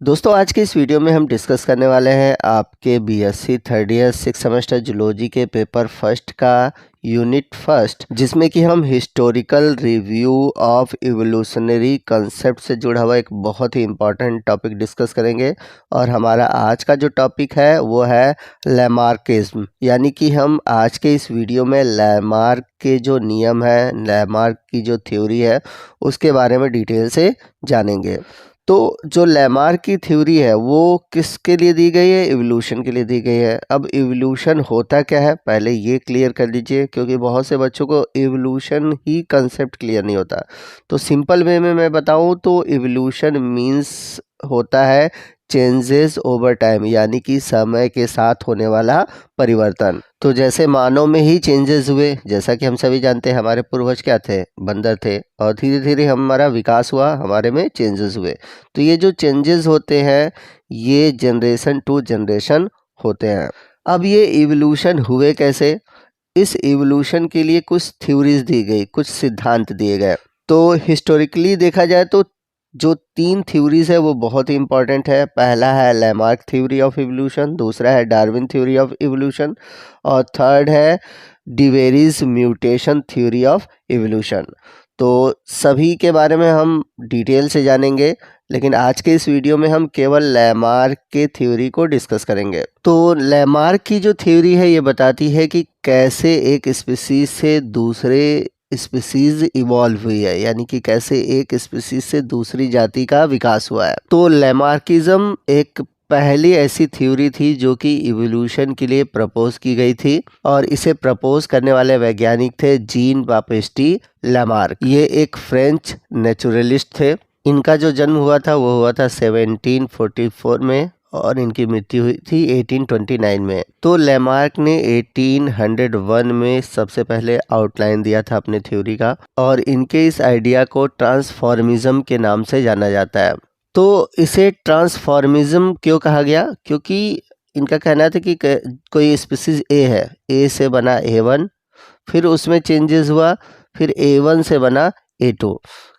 दोस्तों आज के इस वीडियो में हम डिस्कस करने वाले हैं आपके BSc third year 6 semester zoology के पेपर फर्स्ट का यूनिट फर्स्ट, जिसमें कि हम historical review of evolutionary concept से जुड़ा हुआ एक बहुत ही इम्पॉर्टेंट टॉपिक डिस्कस करेंगे। और हमारा आज का जो टॉपिक है वो है लैमार्किज्म, यानी कि हम आज के इस वीडियो में लैमार्क के जो नियम है, लैमार्क की जो थ्योरी है, उसके बारे में डिटेल से जानेंगे। तो जो लैमार्क की थ्योरी है वो किसके लिए दी गई है? इवोल्यूशन के लिए दी गई है। अब इवोल्यूशन होता क्या है पहले ये क्लियर कर लीजिए, क्योंकि बहुत से बच्चों को इवोल्यूशन ही कंसेप्ट क्लियर नहीं होता। तो सिंपल वे में मैं बताऊं तो इवोल्यूशन मीन्स होता है चेंजेस ओवर टाइम, यानी कि समय के साथ होने वाला परिवर्तन। तो जैसे मानव में ही चेंजेस हुए, जैसा कि हम सभी जानते हैं हमारे पूर्वज क्या थे, बंदर थे, और धीरे धीरे हमारा विकास हुआ, हमारे में चेंजेस हुए। तो ये जो चेंजेस होते हैं ये जनरेशन टू जनरेशन होते हैं। अब ये इवोल्यूशन हुए कैसे? इस इवोल्यूशन के लिए कुछ थ्योरीज दी गई, कुछ सिद्धांत दिए गए। तो हिस्टोरिकली देखा जाए तो जो 3 थ्योरीज है वो बहुत ही इंपॉर्टेंट है। पहला है लैमार्क थ्योरी ऑफ इवोल्यूशन, दूसरा है डार्विन थ्योरी ऑफ इवोल्यूशन, और थर्ड है डिवेरीज म्यूटेशन थ्योरी ऑफ इवोल्यूशन। तो सभी के बारे में हम डिटेल से जानेंगे, लेकिन आज के इस वीडियो में हम केवल लैमार्क के थ्योरी को डिस्कस करेंगे। तो लैमार्क की जो थ्योरी है ये बताती है कि कैसे एक स्पीसीज से दूसरे स्पीसीज इवॉल्व हुई है, यानी कि कैसे एक स्पीसीज से दूसरी जाति का विकास हुआ है। तो लैमार्किज्म एक पहली ऐसी थ्योरी थी जो कि इवोल्यूशन के लिए प्रपोज की गई थी, और इसे प्रपोज करने वाले वैज्ञानिक थे जीन बाप्टिस्ट लैमार्क। ये एक फ्रेंच नेचुरलिस्ट थे। इनका जो जन्म हुआ था वो हुआ था 1744 में, और इनकी मृत्यु हुई थी 1829 में। तो लैमार्क ने 1801 में सबसे पहले आउटलाइन दिया था अपने थ्योरी का, और इनके इस आइडिया को ट्रांसफॉर्मिज्म के नाम से जाना जाता है। तो इसे ट्रांसफॉर्मिज्म क्यों कहा गया? क्योंकि इनका कहना था कि कोई स्पीसीज ए है, ए से बना A1, फिर उसमें चेंजेस हुआ, फिर A1 से बना A2।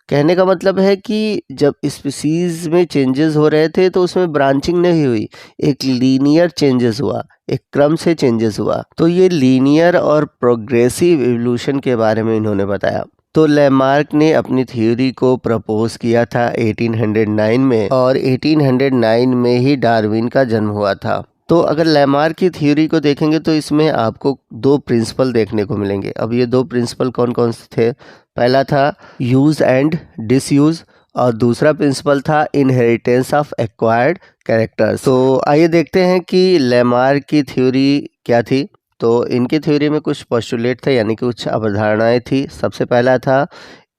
कहने का मतलब है कि जब स्पीसीज में चेंजेस हो रहे थे तो उसमें ब्रांचिंग नहीं हुई, एक लीनियर चेंजेस हुआ, एक क्रम से चेंजेस हुआ। तो ये लीनियर और प्रोग्रेसिव इवोल्यूशन के बारे में इन्होंने बताया। तो लैमार्क ने अपनी थ्योरी को प्रपोज किया था 1809 में, और 1809 में ही डार्विन का जन्म हुआ था। तो अगर लैमार्क की थ्योरी को देखेंगे तो इसमें आपको 2 प्रिंसिपल देखने को मिलेंगे। अब ये 2 प्रिंसिपल कौन कौन से थे? पहला था यूज एंड डिसयूज, और दूसरा प्रिंसिपल था इनहेरिटेंस ऑफ एक्वायर्ड कैरेक्टर्स। तो आइए देखते हैं कि लैमार्क की थ्योरी क्या थी। तो इनकी थ्योरी में कुछ पोस्टुलेट थे, यानी कि कुछ अवधारणाएं थी। सबसे पहला था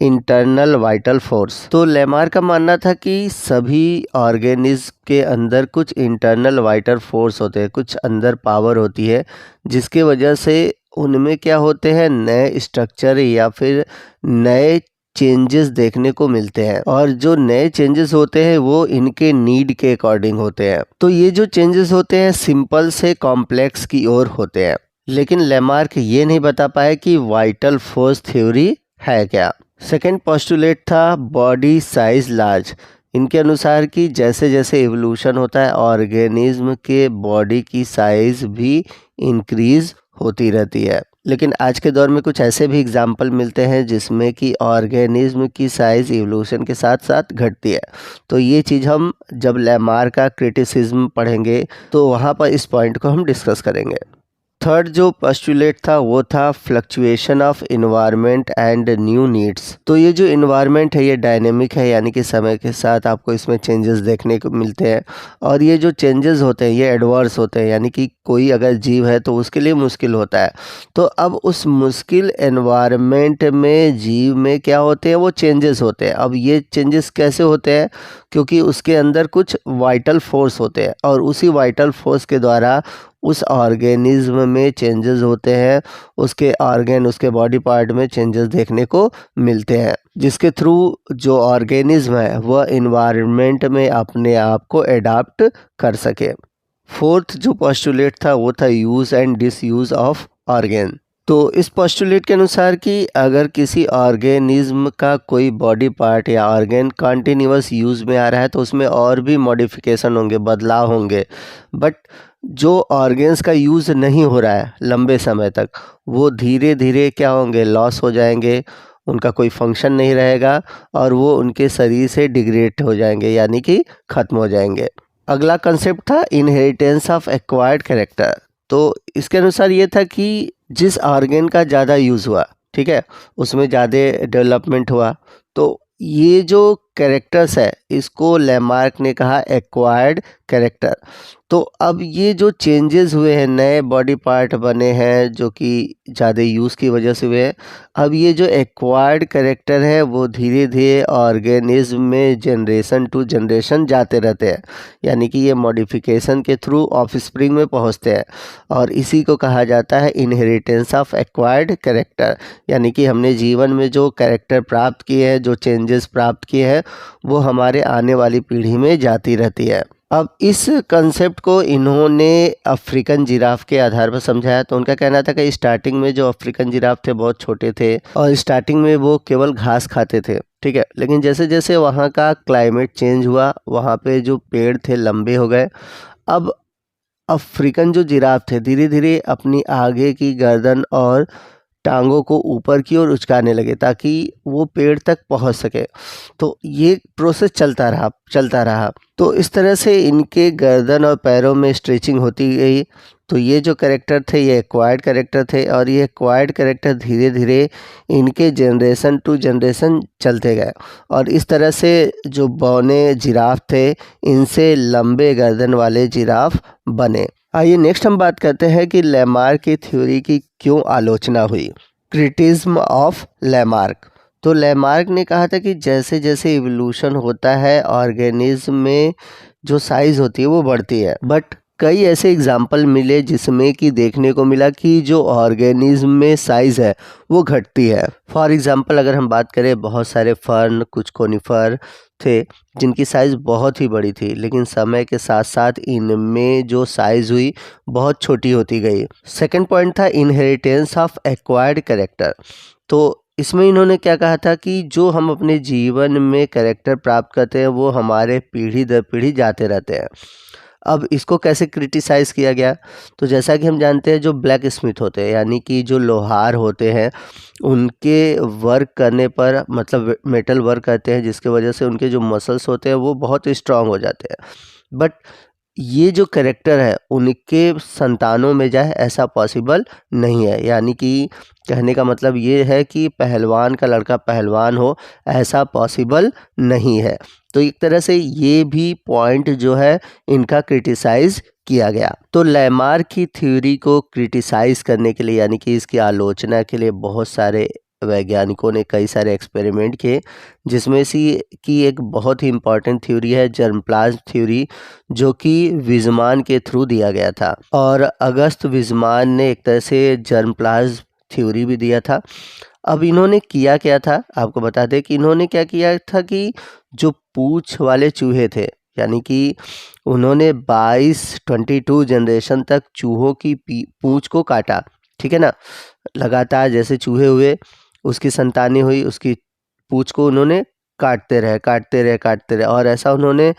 इंटरनल वाइटल फोर्स। तो लैमार्क का मानना था कि सभी ऑर्गेनिज्म के अंदर कुछ इंटरनल वाइटल फोर्स होते हैं, कुछ अंदर पावर होती है, जिसके वजह से उनमें क्या होते हैं, नए स्ट्रक्चर या फिर नए चेंजेस देखने को मिलते हैं। और जो नए चेंजेस होते हैं वो इनके नीड के अकॉर्डिंग होते हैं। तो ये जो चेंजेस होते हैं सिंपल से कॉम्प्लेक्स की ओर होते हैं। लेकिन लैमार्क ये नहीं बता पाए कि वाइटल फोर्स थ्योरी है क्या। सेकेंड पोस्टुलेट था बॉडी साइज लार्ज। इनके अनुसार कि जैसे जैसे इवोल्यूशन होता है ऑर्गेनिज्म के बॉडी की साइज भी इंक्रीज होती रहती है। लेकिन आज के दौर में कुछ ऐसे भी एग्जाम्पल मिलते हैं जिसमें कि ऑर्गेनिज्म की साइज इवोल्यूशन के साथ साथ घटती है। तो ये चीज़ हम जब लैमार्क का क्रिटिसिज्म पढ़ेंगे तो वहाँ पर इस पॉइंट को हम डिस्कस करेंगे। थर्ड जो पोस्टुलेट था वो था fluctuation of environment and new needs. तो ये जो इन्वायरमेंट है ये डायनेमिक है, यानी कि समय के साथ आपको इसमें चेंजेस देखने को मिलते हैं, और ये जो चेंजेस होते हैं ये एडवर्स होते हैं, यानी कि कोई अगर जीव है तो उसके लिए मुश्किल होता है। तो अब उस मुश्किल एनवायरनमेंट में जीव में क्या होते हैं, वो चेंजेस होते हैं। अब ये चेंजेस कैसे होते हैं? क्योंकि उसके अंदर कुछ वाइटल फोर्स होते हैं, और उसी वाइटल फोर्स के द्वारा उस ऑर्गेनिज्म में चेंजेस होते हैं, उसके ऑर्गन, उसके बॉडी पार्ट में चेंजेस देखने को मिलते हैं, जिसके थ्रू जो ऑर्गेनिज्म है वह इन्वायरमेंट में अपने आप को एडाप्ट कर सके। फोर्थ जो पोस्टुलेट था वो था use and disuse of organ. तो इस पोस्टुलेट के अनुसार कि अगर किसी ऑर्गेनिज्म का कोई बॉडी पार्ट या ऑर्गेन कंटिन्यूअस यूज़ में आ रहा है तो उसमें और भी मॉडिफिकेशन होंगे, बदलाव होंगे। बट जो ऑर्गेन्स का यूज़ नहीं हो रहा है लंबे समय तक, वो धीरे धीरे क्या होंगे, लॉस हो जाएंगे, उनका कोई फंक्शन नहीं रहेगा और वो उनके शरीर से डिग्रेड हो जाएंगे, यानी कि ख़त्म हो जाएंगे। अगला कंसेप्ट था इनहेरिटेंस ऑफ एक्वायर्ड कैरेक्टर। तो इसके अनुसार ये था कि जिस ऑर्गेन का ज़्यादा यूज़ हुआ, ठीक है, उसमें ज़्यादा डेवलपमेंट हुआ, तो ये जो कैरेक्टर्स है इसको लैमार्क ने कहा एक्वायर्ड कैरेक्टर। तो अब ये जो चेंजेस हुए हैं, नए बॉडी पार्ट बने हैं जो कि ज़्यादा यूज़ की वजह से हुए हैं, अब ये जो एक्वायर्ड कैरेक्टर है वो धीरे धीरे ऑर्गेनिज्म में जनरेशन टू जनरेशन जाते रहते हैं, यानी कि ये मॉडिफिकेशन के थ्रू ऑफस्प्रिंग में पहुंचते हैं और इसी को कहा जाता है इनहेरिटेंस ऑफ एक्वायर्ड कैरेक्टर। यानी कि हमने जीवन में जो कैरेक्टर प्राप्त किए हैं, जो चेंजेस प्राप्त किए हैं, वो हमारे आने वाली पीढ़ी में जाती रहती है। अब इस कंसेप्ट को इन्होंने अफ्रीकन जिराफ के आधार पर समझाया। तो उनका कहना था कि स्टार्टिंग में जो अफ्रीकन जिराफ थे बहुत छोटे थे और स्टार्टिंग में वो केवल घास खाते थे, ठीक है, लेकिन जैसे जैसे वहाँ का क्लाइमेट चेंज हुआ, वहाँ पे जो पेड़ थे लंबे हो गए। अब अफ्रीकन जो जिराफ थे धीरे धीरे अपनी आगे की गर्दन और टांगों को ऊपर की ओर उचकाने लगे ताकि वो पेड़ तक पहुंच सके। तो ये प्रोसेस चलता रहा। तो इस तरह से इनके गर्दन और पैरों में स्ट्रेचिंग होती गई। तो ये जो कैरेक्टर थे ये एक्वायर्ड कैरेक्टर थे और ये एक्वायर्ड कैरेक्टर धीरे धीरे इनके जनरेशन टू जनरेशन चलते गए और इस तरह से जो बौने जिराफ थे इनसे लंबे गर्दन वाले जिराफ बने। आइए नेक्स्ट हम बात करते हैं कि लैमार्क की थ्योरी की क्यों आलोचना हुई। Criticism of Lamarck. तो लैमार्क ने कहा था कि जैसे जैसे इवोल्यूशन होता है ऑर्गेनिज्म में जो साइज़ होती है वो बढ़ती है, बट कई ऐसे एग्जाम्पल मिले जिसमें कि देखने को मिला कि जो ऑर्गेनिज्म में साइज़ है वो घटती है। फॉर एग्जांपल अगर हम बात करें, बहुत सारे फर्न, कुछ कोनिफर थे जिनकी साइज़ बहुत ही बड़ी थी, लेकिन समय के साथ साथ इनमें जो साइज़ हुई बहुत छोटी होती गई। सेकंड पॉइंट था इनहेरिटेंस ऑफ एक्वायर्ड कैरेक्टर। तो इसमें इन्होंने क्या कहा था कि जो हम अपने जीवन में कैरेक्टर प्राप्त करते हैं वो हमारे पीढ़ी दर पीढ़ी जाते रहते हैं। अब इसको कैसे क्रिटिसाइज़ किया गया, तो जैसा कि हम जानते हैं जो ब्लैक स्मिथ होते हैं, यानी कि जो लोहार होते हैं, उनके वर्क करने पर, मतलब मेटल वर्क करते हैं जिसकी वजह से उनके जो मसल्स होते हैं वो बहुत स्ट्रांग हो जाते हैं। बट ये जो कैरेक्टर है उनके संतानों में जाए ऐसा पॉसिबल नहीं है। यानी कि कहने का मतलब ये है कि पहलवान का लड़का पहलवान हो ऐसा पॉसिबल नहीं है। तो एक तरह से ये भी पॉइंट जो है इनका क्रिटिसाइज़ किया गया। तो लैमार्क की थ्योरी को क्रिटिसाइज़ करने के लिए, यानी कि इसकी आलोचना के लिए बहुत सारे वैज्ञानिकों ने कई सारे एक्सपेरिमेंट किए, जिसमें से की एक बहुत ही इम्पॉर्टेंट थ्योरी है जर्मप्लाज्म थ्योरी, जो कि विज़मान के थ्रू दिया गया था। और अगस्त विज़मान ने एक तरह से जर्मप्लाज्म थ्योरी भी दिया था। अब इन्होंने किया क्या था, आपको बता दें कि इन्होंने क्या किया था कि जो पूँछ वाले चूहे थे, यानी कि उन्होंने 22 जनरेशन तक चूहों की पूँछ को काटा, ठीक है ना। लगातार जैसे चूहे हुए, उसकी संतानें हुई, उसकी पूँछ को उन्होंने काटते रहे और ऐसा उन्होंने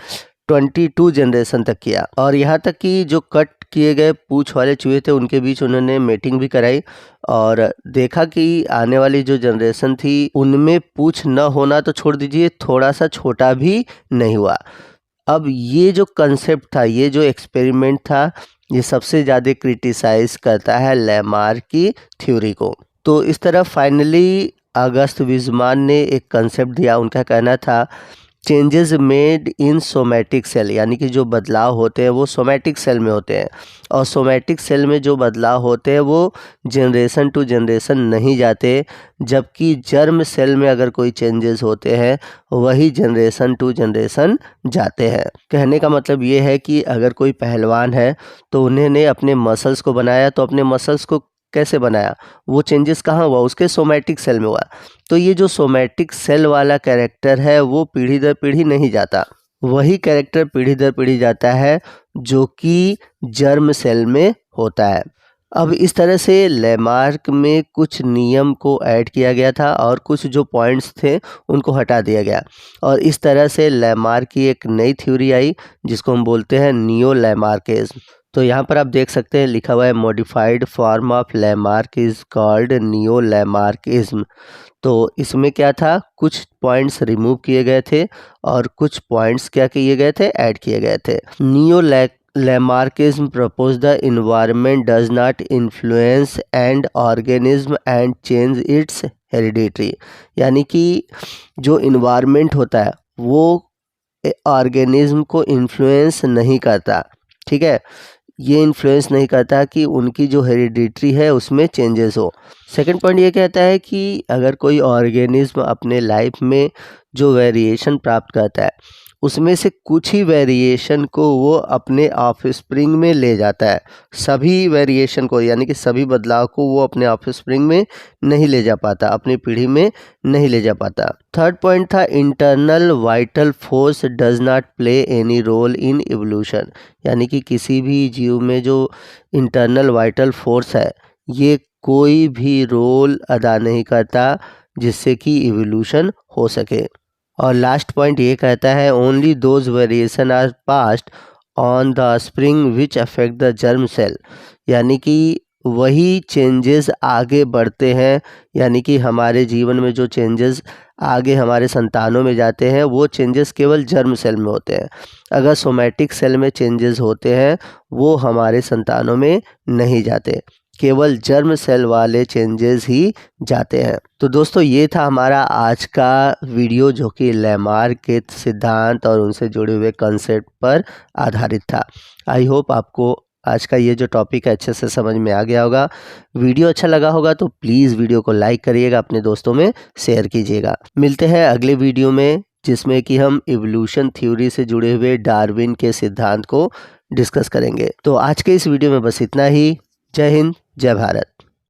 22 जनरेशन तक किया। और यहाँ तक कि जो कट किए गए पूँछ वाले चूहे थे उनके बीच उन्होंने मेटिंग भी कराई और देखा कि आने वाली जो जनरेशन थी उनमें पूँछ न होना तो छोड़ दीजिए, थोड़ा सा छोटा भी नहीं हुआ। अब ये जो कंसेप्ट था, ये जो एक्सपेरिमेंट था, ये सबसे ज़्यादा क्रिटिसाइज़ करता है लैमार्क की थ्योरी को। तो इस तरह फाइनली अगस्त विज़मान ने एक कंसेप्ट दिया। उनका कहना था changes made in somatic cell, यानी कि जो बदलाव होते हैं वो सोमैटिक सेल में होते हैं और सोमैटिक सेल में जो बदलाव होते हैं वो जनरेशन टू जनरेशन नहीं जाते, जबकि जर्म सेल में अगर कोई चेंजेस होते हैं वही जनरेशन टू जनरेशन जाते हैं। कहने का मतलब ये है कि अगर कोई पहलवान है तो उन्होंने अपने मसल्स को बनाया, तो अपने मसल्स को कैसे बनाया, वो चेंजेस कहाँ हुआ, उसके सोमैटिक सेल में हुआ। तो ये जो सोमैटिक सेल वाला कैरेक्टर है वो पीढ़ी दर पीढ़ी नहीं जाता, वही कैरेक्टर पीढ़ी दर पीढ़ी जाता है जो कि जर्म सेल में होता है। अब इस तरह से लैमार्क में कुछ नियम को ऐड किया गया था और कुछ जो पॉइंट्स थे उनको हटा दिया गया, और इस तरह से लैमार्क की एक नई थ्योरी आई जिसको हम बोलते हैं नियो लैमार्किज्म। तो यहाँ पर आप देख सकते हैं लिखा हुआ है modified form of Lamarck is called neo Lamarckism. तो इसमें क्या था, कुछ पॉइंट्स रिमूव किए गए थे और कुछ पॉइंट्स क्या किए गए थे, ऐड किए गए थे। Neo Lamarckism proposed the environment does not influence and organism and change its heredity, यानी कि जो इन्वायरमेंट होता है वो ऑर्गेनिज्म को इन्फ्लुएंस नहीं करता, ठीक है, ये इन्फ्लुएंस नहीं करता कि उनकी जो हेरिडिटरी है उसमें चेंजेस हो। सेकंड पॉइंट ये कहता है कि अगर कोई ऑर्गेनिज्म अपने लाइफ में जो वेरिएशन प्राप्त करता है उसमें से कुछ ही वेरिएशन को वो अपने ऑफस्प्रिंग में ले जाता है, सभी वेरिएशन को यानी कि सभी बदलाव को वो अपने ऑफस्प्रिंग में नहीं ले जा पाता, अपनी पीढ़ी में नहीं ले जा पाता। थर्ड पॉइंट था internal vital force does not play any role in evolution, यानी कि किसी भी जीव में जो इंटरनल वाइटल फोर्स है ये कोई भी रोल अदा नहीं करता जिससे कि इवोल्यूशन हो सके। और लास्ट पॉइंट ये कहता है only those variation are passed on the spring which affect the germ cell, यानी कि वही चेंजेस आगे बढ़ते हैं, यानी कि हमारे जीवन में जो चेंजेस आगे हमारे संतानों में जाते हैं वो चेंजेस केवल जर्म सेल में होते हैं। अगर सोमैटिक सेल में चेंजेस होते हैं वो हमारे संतानों में नहीं जाते, केवल जर्म सेल वाले चेंजेस ही जाते हैं। तो दोस्तों ये था हमारा आज का वीडियो जो कि लैमार्क के सिद्धांत और उनसे जुड़े हुए कॉन्सेप्ट पर आधारित था। आई होप आपको आज का ये जो टॉपिक है अच्छे से समझ में आ गया होगा। वीडियो अच्छा लगा होगा तो प्लीज़ वीडियो को लाइक करिएगा, अपने दोस्तों में शेयर कीजिएगा। मिलते हैं अगले वीडियो में जिसमें कि हम इवोल्यूशन थ्योरी से जुड़े हुए डार्विन के सिद्धांत को डिस्कस करेंगे। तो आज के इस वीडियो में बस इतना ही। जय हिंद, जय भारत।